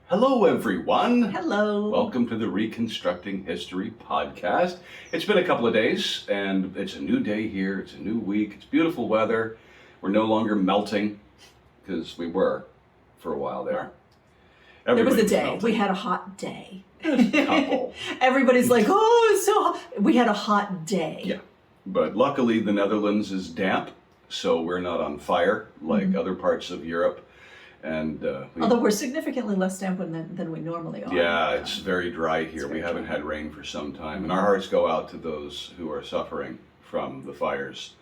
Hello, everyone. Hello. Welcome to the Reconstructing History podcast. It's been a couple of days, and it's a new day here. It's a new week. It's beautiful weather. We're no longer melting, because we were for a while there. There was a day. melting. We had a hot day. A couple. Everybody's like, oh, it's so hot. We had a hot day. Yeah. But luckily, the Netherlands is damp, so we're not on fire like other parts of Europe. And Although we're significantly less damp than we normally are. yeah, it's very dry here. We very haven't had rain for some time. And our hearts go out to those who are suffering from the fires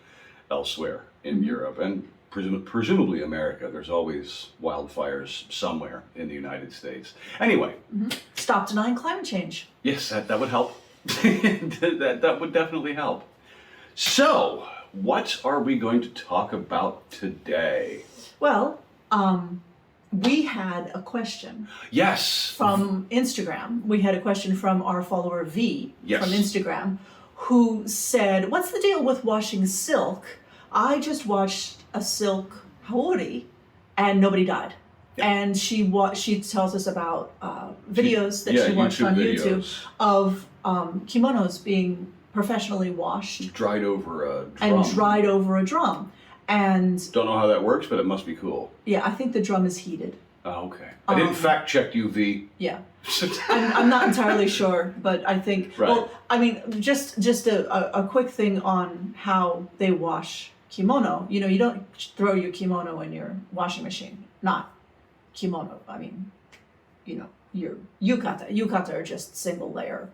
elsewhere in Europe and presumably America. There's always wildfires somewhere in the United States. Anyway. Stop denying climate change. Yes, that would help. that would definitely help. So, what are we going to talk about today? Well, we had a question Yes. from Instagram. We had a question from our follower V Yes. from Instagram, who said, what's the deal with washing silk? I just watched a silk haori and nobody died. Yeah. And she tells us about videos that she watched YouTube on videos. YouTube of kimonos being professionally washed Dried over a drum. and dried over a drum. And Don't know how that works, but it must be cool. yeah, I think the drum is heated. Oh, okay. I didn't fact check you, V. Yeah. I'm not entirely sure, but I think, Right. well, I mean, just a quick thing on how they wash kimono. You know, you don't throw your kimono in your washing machine. Not kimono. I mean, you know, your yukata. Yukata are just single layer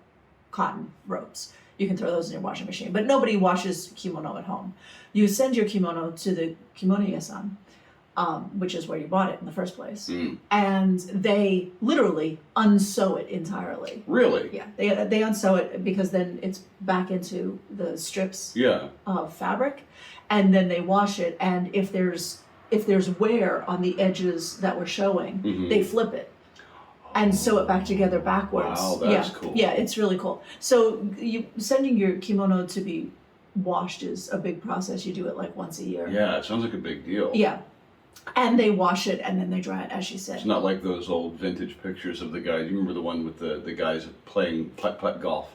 cotton robes. You can throw those in your washing machine, but nobody washes kimono at home. You send your kimono to the kimono-ya-san, which is where you bought it in the first place, and they literally unsew it entirely. Really? Yeah, they unsew it because then it's back into the strips Yeah. of fabric, and then they wash it. And if there's wear on the edges that were showing, they flip it and sew it back together backwards. Wow, that's cool. Yeah, it's really cool. So sending your kimono to be washed is a big process. You do it like once a year. Yeah, it sounds like a big deal. Yeah. And they wash it and then they dry it, as she said. It's not like those old vintage pictures of the guys. You remember the one with the guys playing putt-putt golf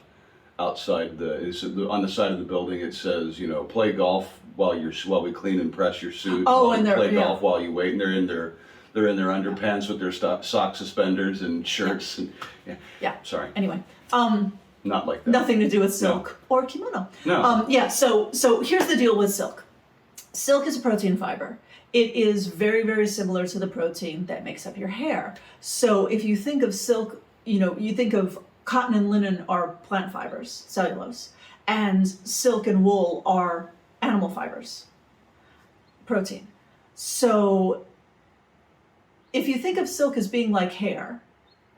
outside on the side of the building. It says, you know, play golf while we clean and press your suit. Oh, and play golf while you wait. And they're in their underpants with their sock suspenders and shirts. And Yeah. Sorry. Anyway, Not like that. nothing to do with silk or kimono. No. Yeah. So here's the deal with silk. Silk is a protein fiber. It is very, very similar to the protein that makes up your hair. So if you think of silk, you know, you think of cotton and linen are plant fibers, cellulose, and silk and wool are animal fibers, protein. So if you think of silk as being like hair,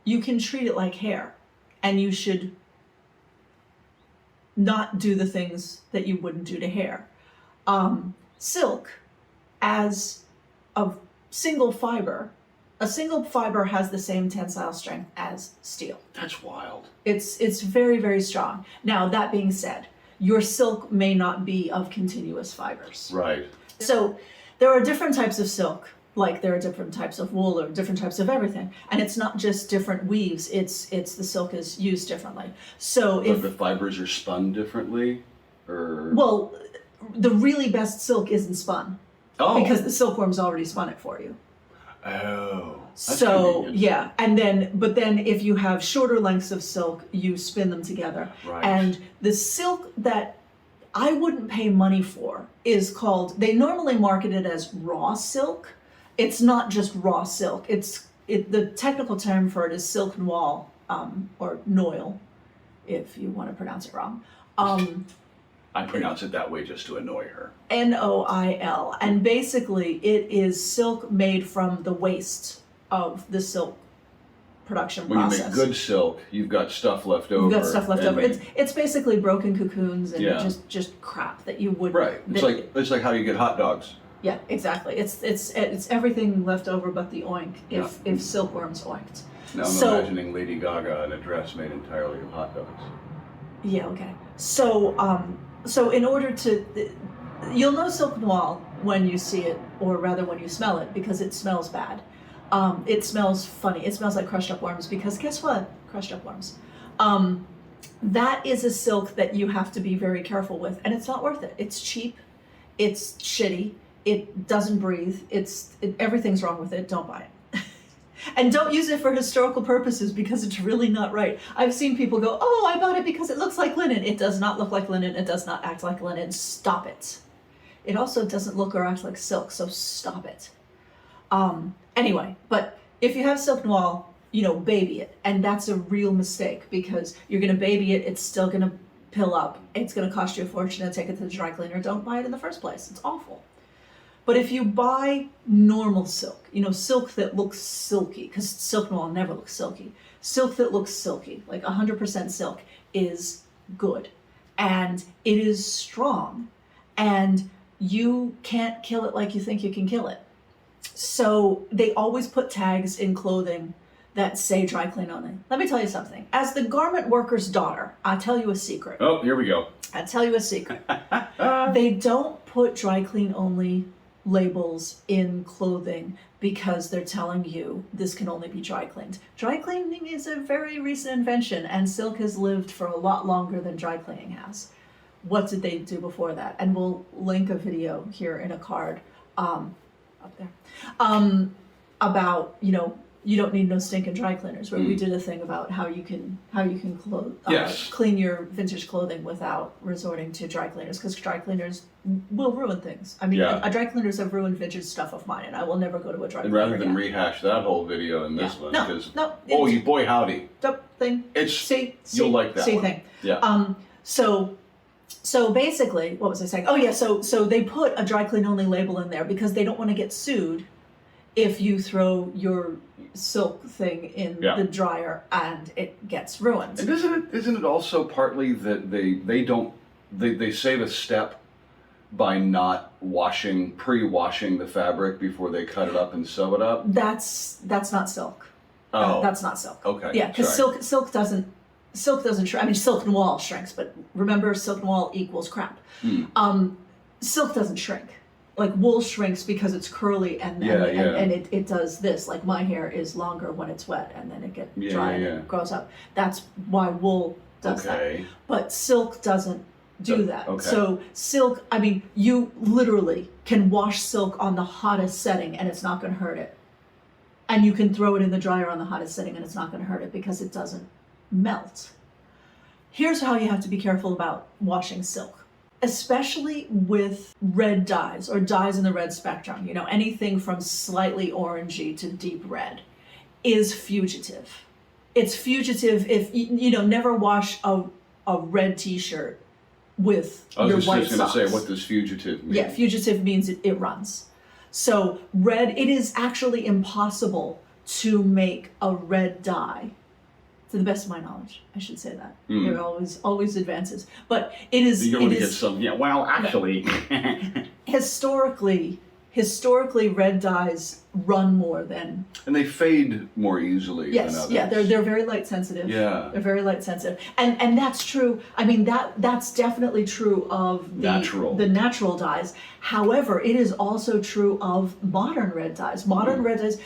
you can treat it like hair, and you should not do the things that you wouldn't do to hair. Silk, as a single fiber has the same tensile strength as steel. That's wild. It's very, very strong. Now, that being said, your silk may not be of continuous fibers. Right. So there are different types of silk, like there are different types of wool or different types of everything. And it's not just different weaves, it's the silk is used differently. So But the fibers are spun differently? Or well, the really best silk isn't spun. Oh. Because the silkworm's already spun it for you. Oh. That's So convenient. yeah, but then if you have shorter lengths of silk, you spin them together. Right. And the silk that I wouldn't pay money for is called, they normally market it as raw silk. It's not just raw silk. The technical term for it is Silken Wall, or Noil, if you want to pronounce it wrong. I pronounce it that way just to annoy her. Noil. And basically it is silk made from the waste of the silk production When process. you make good silk, you've got stuff left over. You've got stuff left over. and- It's basically broken cocoons and Yeah. just crap that you would. Right. It's like how you get hot dogs. Yeah, exactly. It's everything left over but the oink. If silkworms oinked. Now I'm imagining Lady Gaga in a dress made entirely of hot dogs. Yeah. Okay. So in order to, you'll know Silken Wall when you see it, or rather when you smell it, because it smells bad. It smells funny. It smells like crushed up worms because guess what? Crushed up worms. That is a silk that you have to be very careful with, and it's not worth it. It's cheap. It's shitty. It doesn't breathe. Everything's wrong with it. Don't buy it. And don't use it for historical purposes because it's really not right. I've seen people go, oh, I bought it because it looks like linen. It does not look like linen. It does not act like linen. Stop it. It also doesn't look or act like silk, so stop it. Anyway, but if you have Silken Wall, baby it. And that's a real mistake because you're going to baby it. It's still going to pill up. It's going to cost you a fortune to take it to the dry cleaner. Don't buy it in the first place. It's awful. But if you buy normal silk, silk that looks silky, because Silken Wall never looks silky, silk that looks silky, like 100% silk, is good. And it is strong. And you can't kill it like you think you can kill it. So they always put tags in clothing that say dry clean only. Let me tell you something. As the garment worker's daughter, I'll tell you a secret. Oh, here we go. I'll tell you a secret. They don't put dry clean only labels in clothing because they're telling you this can only be dry cleaned. Dry cleaning is a very recent invention, and silk has lived for a lot longer than dry cleaning has. What did they do before that? And we'll link a video here in a card up there about you don't need no stinking dry cleaners, where we did a thing about how you can clean your vintage clothing without resorting to dry cleaners, because dry cleaners will ruin things. I mean, a dry cleaners have ruined vintage stuff of mine, and I will never go to a dry cleaner And rather than again. rehash that whole video in this one, No, because no, boy howdy, thing. You'll like that one. Thing. Yeah. So basically, what was I saying? Oh yeah, so they put a dry clean only label in there because they don't want to get sued if you throw your silk thing in the dryer and it gets ruined. And isn't it also partly that they save a step by not pre-washing the fabric before they cut it up and sew it up? That's not silk. Oh, that's not silk. Okay. Yeah, because silk doesn't shrink. I mean, Silken Wall shrinks, but remember, Silken Wall equals crap. Silk doesn't shrink. Like wool shrinks because it's curly and it does this. Like my hair is longer when it's wet and then it gets dry and it grows up. That's why wool does that. But silk doesn't do that. Okay. So silk, I mean, you literally can wash silk on the hottest setting and it's not going to hurt it. And you can throw it in the dryer on the hottest setting and it's not going to hurt it because it doesn't melt. Here's how you have to be careful about washing silk, especially with red dyes or dyes in the red spectrum. Anything from slightly orangey to deep red is fugitive. It's fugitive if never wash a red t-shirt with your white socks. I was just going to say, what does fugitive mean? Yeah, fugitive means it runs. So red, it is actually impossible to make a red dye. To the best of my knowledge, I should say that. There are always advances. But it is... You're going to get some... Yeah, well, actually... Historically, red dyes run more than... And they fade more easily than others. Yeah, they're very light sensitive. Yeah. They're very light sensitive. And that's true. I mean, that's definitely true of the natural dyes. However, it is also true of modern red dyes. Modern red dyes,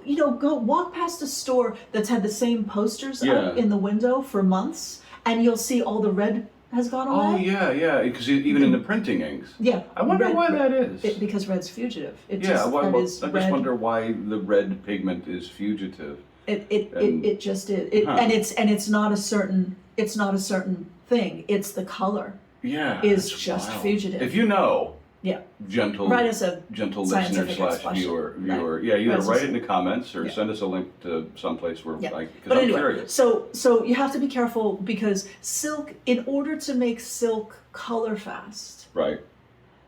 go walk past a store that's had the same posters up in the window for months, and you'll see all the red has gone away. Oh, yeah, because even in the printing inks. Yeah. I wonder why that is. Because red's fugitive. I just wonder why the red pigment is fugitive. It just is. And it's not a certain thing. It's the color. Yeah. Is just wild. Fugitive. If you know, gentle write us a gentle listener / viewer. Yeah, either write it in the comments or send us a link to someplace where because I'm curious. So you have to be careful because silk, in order to make silk color fast,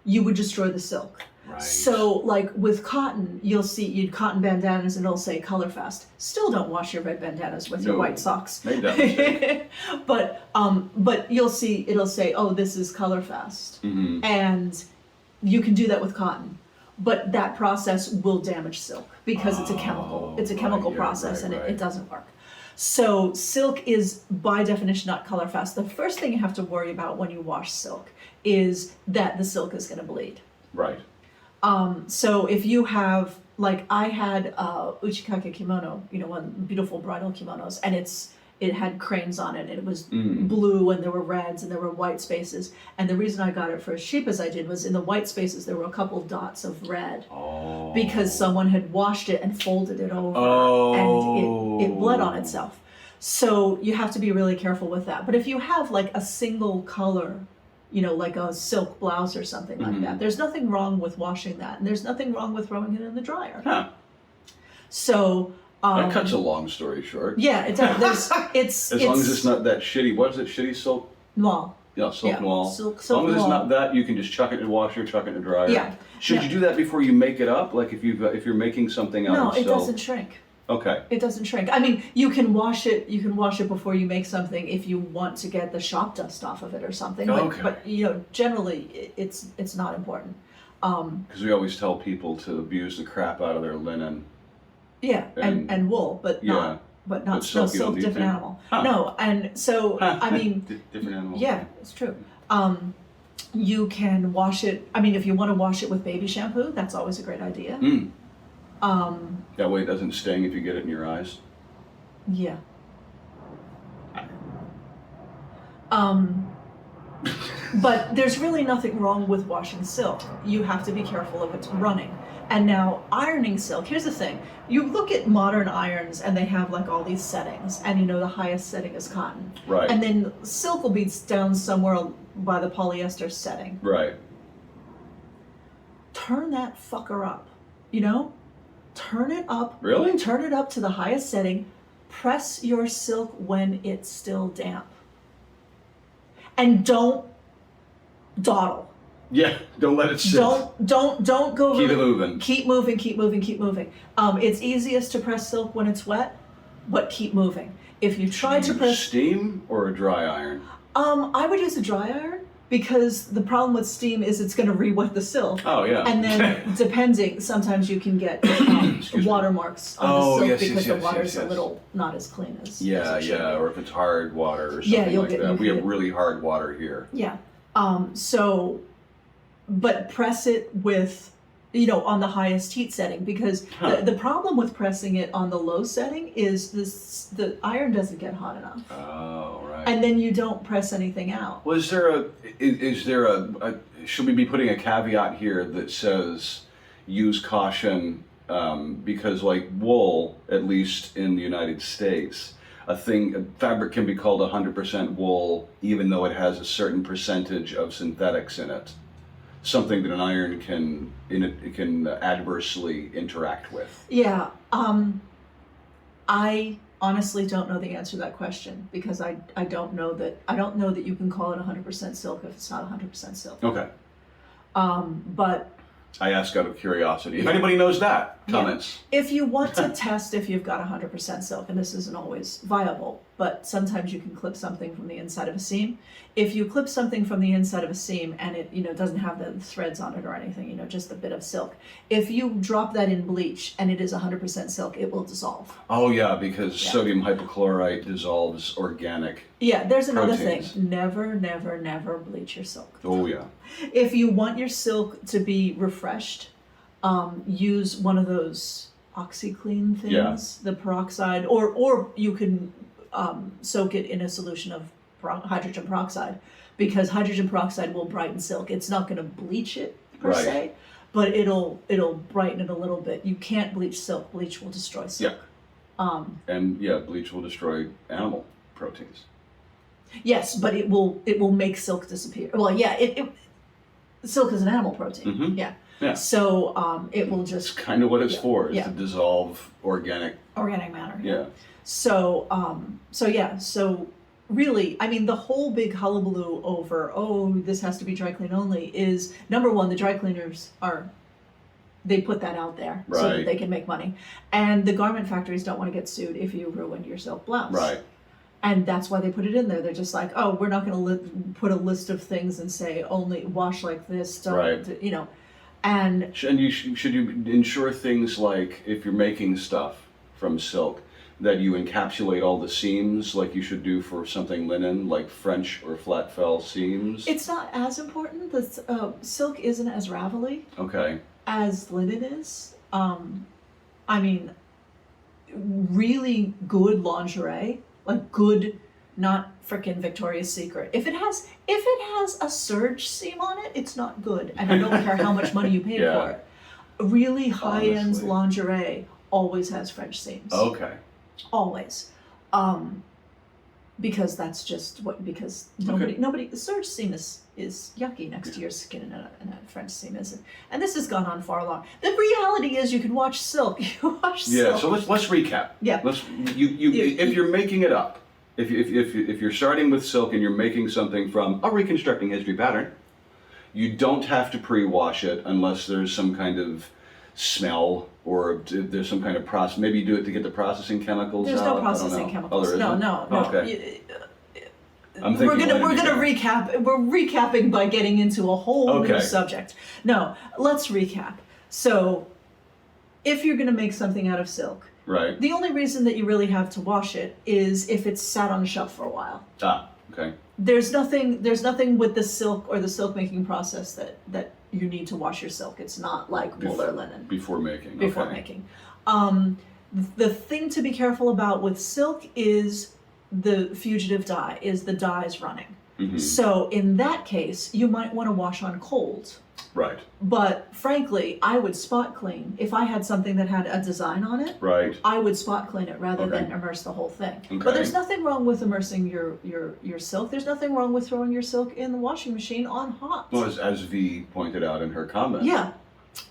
you would destroy the silk. Right. So like with cotton, you'll see cotton bandanas and it'll say color fast. Still don't wash your red bandanas with your white socks. Made that mistake. But you'll see it'll say, oh, this is color fast. And you can do that with cotton, but that process will damage silk because it's a chemical. It's a chemical process, and it doesn't work. So silk is by definition not color fast. The first thing you have to worry about when you wash silk is that the silk is going to bleed. Right. So if you have like I had uchikake kimono, one beautiful bridal kimonos, and it had cranes on it, and it was blue, and there were reds, and there were white spaces. And the reason I got it for as cheap as I did was in the white spaces there were a couple dots of red, because someone had washed it and folded it over, and it bled on itself. So you have to be really careful with that. But if you have like a single color, like a silk blouse or something like that, there's nothing wrong with washing that, and there's nothing wrong with throwing it in the dryer. Huh. So that cuts a long story short. yeah, it does. It's as long as it's not that shitty. What is it? Shitty silk? Wall. Yeah, silk wall. Silk as long as it's wall. not that, you can just chuck it in the washer, chuck it in the dryer. Yeah. Should you do that before you make it up? Like if you're making something out No, of it silk? doesn't shrink. Okay. It doesn't shrink. I mean, you can wash it. You can wash it before you make something if you want to get the shop dust off of it or something. Okay. But generally, it's not important. Because we always tell people to abuse the crap out of their linen. Yeah, and wool, but not. But not silk, silk, different animal. Huh. No, and so I mean, different animal. yeah, it's true. You can wash it. I mean, if you want to wash it with baby shampoo, that's always a great idea. That way it doesn't sting if you get it in your eyes. Yeah. But there's really nothing wrong with washing silk. You have to be careful if it's running. And now ironing silk, here's the thing. You look at modern irons and they have like all these settings, and the highest setting is cotton. Right. And then silk will be down somewhere by the polyester setting. Right. Turn that fucker up, Turn it up. Really? Turn it up to the highest setting. Press your silk when it's still damp. And don't dawdle. Yeah, don't let it sit. Don't go. Keep it moving. Keep moving. It's easiest to press silk when it's wet, but keep moving. If you try to press steam or a dry iron? I would use a dry iron, because the problem with steam is it's going to re-wet the silk. Oh yeah. And then depending, sometimes you can get watermarks on the silk because the water's a little not as clean as it should be. Or if it's hard water or something like that. We have really hard water here. Yeah. But press it with, on the highest heat setting, because the problem with pressing it on the low setting is the iron doesn't get hot enough. Oh, right. And then you don't press anything out. Well, is there a should we be putting a caveat here that says use caution, because like wool, at least in the United States, a fabric can be called 100% wool even though it has a certain percentage of synthetics in it. Something that an iron can adversely interact with. Yeah, I honestly don't know the answer to that question, because I don't know that you can call it 100% silk if it's not 100% silk. Okay. But I ask out of curiosity. If anybody knows that, comments. If you want to test if you've got 100% silk, and this isn't always viable, but sometimes you can clip something from the inside of a seam. If you clip something from the inside of a seam and it doesn't have the threads on it or anything, just a bit of silk, if you drop that in bleach and it is 100% silk, it will dissolve. Oh yeah, because sodium hypochlorite dissolves organic. Yeah, there's another proteins. thing. Never bleach your silk. Oh yeah. If you want your silk to be refreshed, use one of those OxyClean things, the peroxide, or you can soak it in a solution of hydrogen peroxide, because hydrogen peroxide will brighten silk. It's not going to bleach it per se, but it'll brighten it a little bit. You can't bleach silk. Bleach will destroy silk. Yeah. And bleach will destroy animal proteins. Yes, but it will make silk disappear. Well, silk is an animal protein. Mm-hmm. Yeah. Yeah. So it will just. It's kind of what it's for, is to dissolve organic matter. Yeah. So really, I mean, the whole big hullabaloo over, this has to be dry clean only, is number one, the dry cleaners they put that out there so that they can make money. And the garment factories don't want to get sued if you ruin your silk blouse. Right. And that's why they put it in there. They're just like, we're not going to put a list of things and say only wash like this, don't, And should you ensure things like, if you're making stuff from silk, that you encapsulate all the seams like you should do for something linen, like French or flat fell seams? It's not as important. The silk isn't as ravelly Okay. as linen is. I mean, really good lingerie, like good, not frickin' Victoria's Secret. If it has a serge seam on it, it's not good, and I don't care how much money you paid Yeah. for it. Really high-end Honestly. lingerie always has French seams. Okay. Always. Because that's just because nobody, the serge seam is yucky next to your skin, and a French seam isn't. And this has gone on far long. The reality is you can watch silk. You watch silk. Yeah, so let's recap. Yeah. If you're making it up, if you're starting with silk and you're making something from a reconstructing history pattern, you don't have to pre-wash it unless there's some kind of smell or there's some kind of process. Maybe you do it to get the processing chemicals There's out. no processing chemicals. Oh, No. Okay. We're gonna recap. We're recapping by getting into a whole new subject. No, let's recap. So, if you're gonna make something out of silk, right, the only reason that you really have to wash it is if it's sat on a shelf for a while. Okay. There's nothing with the silk or the silk making process that you need to wash your silk. It's not like wool or linen. Before making. Before making. The thing to be careful about with silk is the fugitive dye, is the dyes running. Mm-hmm. So in that case, you might want to wash on cold. Right. But frankly, I would spot clean. If I had something that had a design on it, right, I would spot clean it rather than immerse the whole thing. Okay. But there's nothing wrong with immersing your silk. There's nothing wrong with throwing your silk in the washing machine on hot. Well, as V pointed out in her comment. Yeah.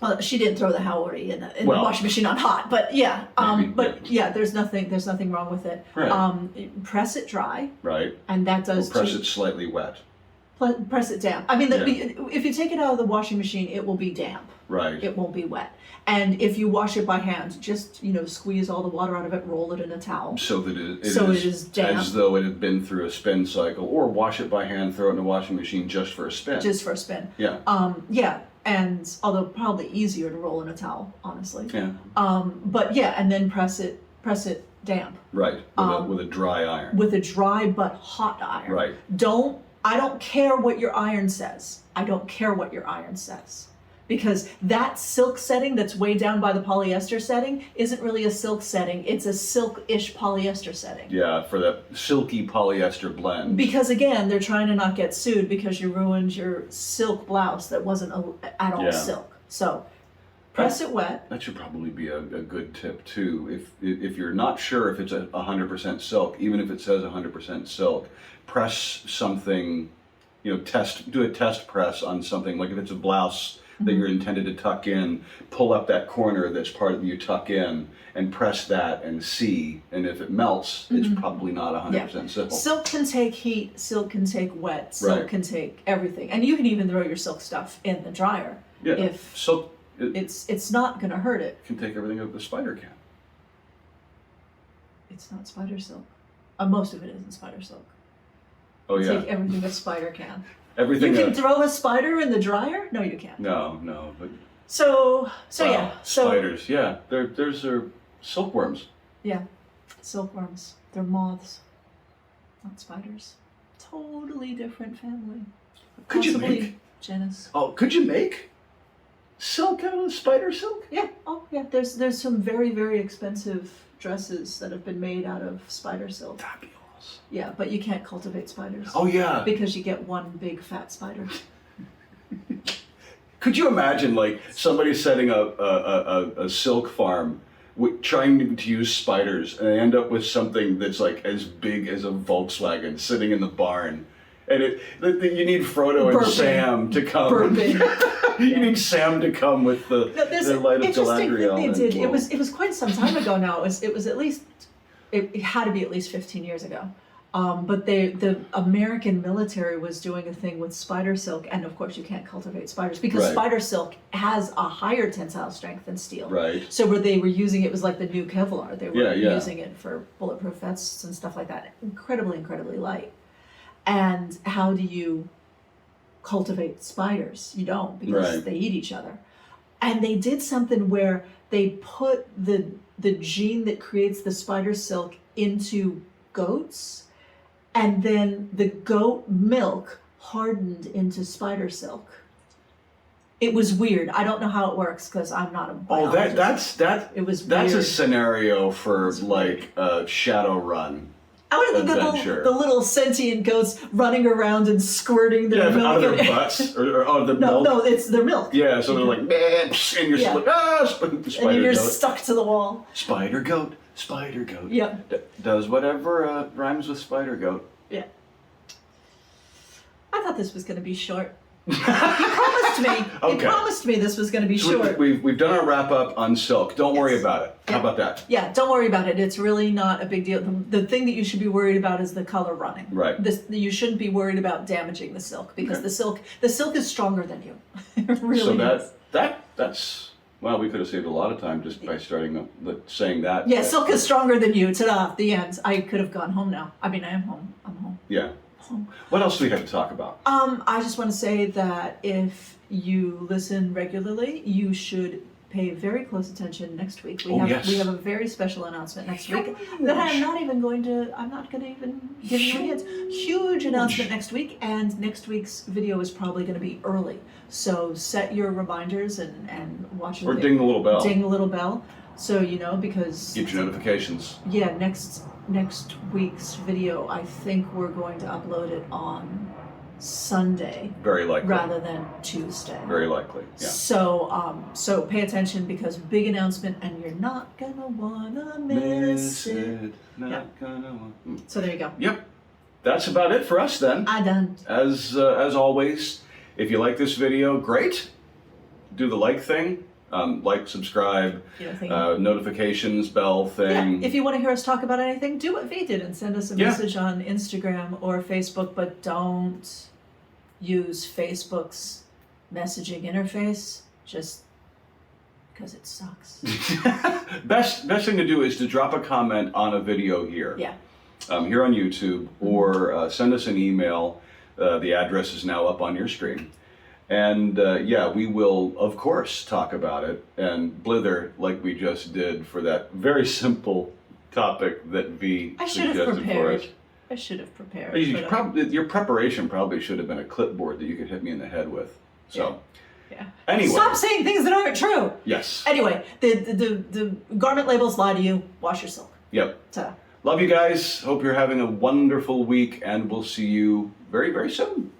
Well, she didn't throw the Howry in the washing machine on hot, but yeah. There's nothing wrong with it. Right. Press it dry. Right. And that does. Or press it slightly wet. Press it damp. I mean, if you take it out of the washing machine, it will be damp. Right. It won't be wet. And if you wash it by hand, just squeeze all the water out of it, roll it in a towel. So that it is damp. As though it had been through a spin cycle, or wash it by hand, throw it in the washing machine just for a spin. Just for a spin. Yeah. Yeah. And although probably easier to roll in a towel, honestly. Yeah. But yeah, and then press it damp. Right. With a dry iron. With a dry but hot iron. Right. I don't care what your iron says. I don't care what your iron says. Because that silk setting that's way down by the polyester setting isn't really a silk setting. It's a silk-ish polyester setting. Yeah, for that silky polyester blend. Because again, they're trying to not get sued because you ruined your silk blouse that wasn't at all silk. So press it wet. That should probably be a good tip too. If you're not sure if it's 100% silk, even if it says 100% silk, press something, do a test press on something. Like if it's a blouse that you're intended to tuck in, pull up that corner that's part of you tuck in and press that and see. And if it melts, it's probably not 100% silk. Silk can take heat, silk can take wet, silk can take everything. And you can even throw your silk stuff in the dryer. Yeah. If silk, it's not going to hurt it. Can take everything out of the spider can. It's not spider silk. Most of it isn't spider silk. Oh yeah. Take everything a spider can. Everything. You can throw a spider in the dryer? No, you can't. No, but. So yeah. Spiders, yeah. There's silkworms. Yeah, silkworms. They're moths, not spiders. Totally different family. Could you make genus? Oh, could you make silk out of spider silk? Yeah. Oh, yeah. There's some very, very expensive dresses that have been made out of spider silk. Fabulous. Yeah, but you can't cultivate spiders. Oh yeah. Because you get one big fat spider. Could you imagine like somebody setting up a silk farm trying to use spiders and they end up with something that's like as big as a Volkswagen sitting in the barn? And you need Frodo and Sam to come. You need Sam to come with the light of Galadriel. Interesting thing they did. It was quite some time ago now. It was at least it had to be at least 15 years ago. But the American military was doing a thing with spider silk, and of course you can't cultivate spiders because spider silk has a higher tensile strength than steel. Right. So where they were using it was like the new Kevlar. They were using it for bulletproof vests and stuff like that. Incredibly, incredibly light. And how do you cultivate spiders? You don't, because they eat each other. And they did something where they put the gene that creates the spider silk into goats, and then the goat milk hardened into spider silk. It was weird. I don't know how it works because I'm not a Oh, biologist. that It was that's a weird. scenario for like a Shadowrun I would have adventure. the little sentient goats running around and squirting their Yeah, milk. out of their in- butts or out of the No, milk. no, it's their milk. Yeah, so they're like, "Meh," and you're Yeah. like, And spider you're goat. stuck to the wall. Spider goat, spider goat. Yep. Does whatever rhymes with spider goat. Yeah. I thought this was going to be short. You promised me. Okay. You promised me this was going to be So short. we've done our wrap up on Silk. Don't worry Yes. about it. How Yeah. about that? Yeah, don't worry about it. It's really not a big deal. The thing that you should be worried about is the color running. Right. You shouldn't be worried about damaging the silk because Okay. the silk is stronger than you. It really So is. that's well, we could have saved a lot of time just by starting saying that. Yeah, silk is stronger than you. Ta-da! The end. I could have gone home now. I mean, I am home. I'm home. Yeah. What else do we have to talk about? I just want to say that if you listen regularly, you should pay very close attention next week. We have a very special announcement next week that I'm not going to even give you any hints. Huge announcement next week, and next week's video is probably going to be early. So set your reminders and watch Or ding the little bell. Ding the little bell, so you know, because Get your notifications. yeah, next week's video, I think we're going to upload it on Sunday Very likely. rather than Tuesday. Very likely. Yeah. So pay attention because big announcement and you're not gonna wanna miss it. Not Yeah. gonna So there you go. Yep. That's about it for us then. I done. As always, if you like this video, great. Do the like thing. Like, subscribe, You know, thinking, notifications, bell yeah, thing. if you want to hear us talk about anything, do what V did and send us a Yeah. message on Instagram or Facebook, but don't use Facebook's messaging interface just because it sucks. best thing to do is to drop a comment on a video here. Yeah. Here on YouTube, or send us an email. The address is now up on your screen. And yeah, we will, of course, talk about it and blither like we just did for that very simple topic that V I should have suggested for us. prepared. I should have prepared. Your preparation probably should have been a clipboard that you could hit me in the head with. So, Yeah. anyway. Stop saying things that aren't true. Yes. Anyway, the garment labels lie to you. Wash your silk. Yep. Ta-da. Love you guys. Hope you're having a wonderful week, and we'll see you very, very soon.